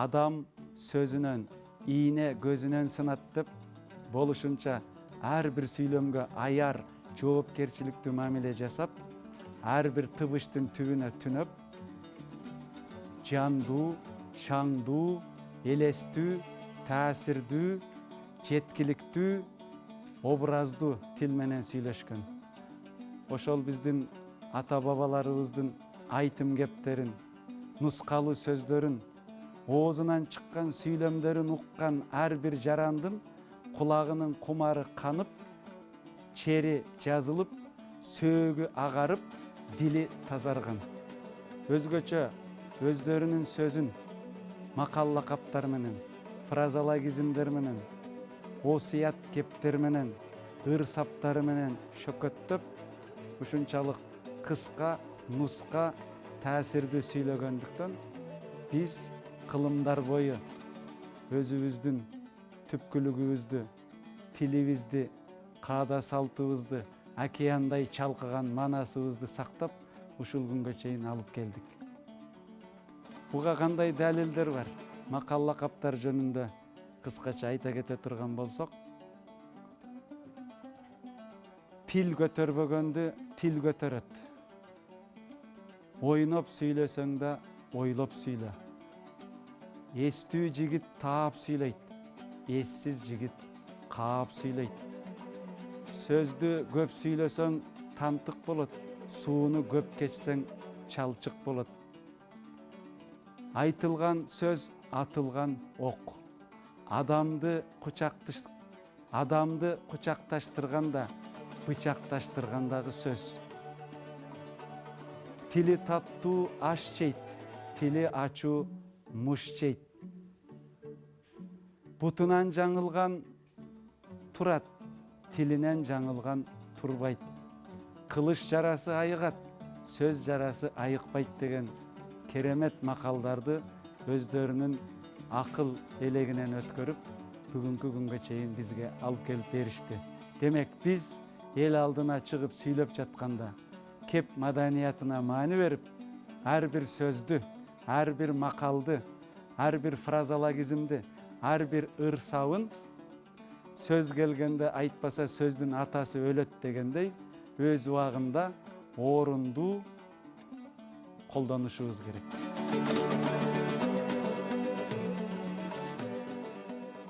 Адам сөзүнөн, ийне көзүнөн сынат деп болушунча ар бир сүйлөмгө аяр жоопкерчиликтүү мамиле жасап, ар бир тыбыштын түбүнө түнөп, жандуу, шаңдуу, элестүү, таасирдүү, жеткиликтүү, образдуу тил менен сүйлөшкөн. Ошол биздин ата бабаларыбыздын айтым кептерин, нускалуу сөздөрүн, оозунан чыккан сүйлөмдөрүн уккан ар бир жарандын кулагынын кумары канып, чери жазылып, сөөгү агарып, дили тазарган. Өзгөчө өздөрүнүн сөзүн макал лакаптар менен, фразологизмдер менен, осуят кептер менен, ыр саптары менен шөкөттөп, ушунчалык кыска, нуска, таасирдүү сүйлөгөндүктөн биз кылымдар бою өзүбүздүн түпкүлүгүбүздү, тилибизди, каада салтыбызды, океандай чалкыган манасыбызды сактап, ушул күнгө чейин алып келдик. Буга кандай далилдер бар? Макал лакаптар жөнүндө кыскача айта кете турган болсок, пил көтөрбөгөндү тил көтөрөт. Ойноп сүйлөсөң да ойлоп сүйлө. Эстүү жигит таап сүйлөйт, эссиз жигит каап сүйлөйт. Сөздү көп сүйлөсөң тантык болот, сууну көп кечсең чалчык болот. Айтылган сөз атылган ок. Адамды кучакташтырганда, бычакташтыргандагы сөз. Тили таттуу аш жейт, тили ачуу муш жейт. Бутунан жаңылган турат, тилинен жаңылган турбайт. Кылыч жарасы айыгат, сөз жарасы айыкпайт деген керемет макалдарды өздөрүнүн акыл элегинен өткөрүп, бүгүнкү күнгө чейин бизге алып келип беришти. Демек биз эл алдына чыгып сүйлөп жатканда, кеп маданиятына маани берип, ар бир сөздү, ар бир макалды, ар бир фразологизмди, ар бир ыр сабын сөз келгенде айтпаса сөздүн атасы өлөт дегендей, өз убагында орундуу колдонушубуз керек.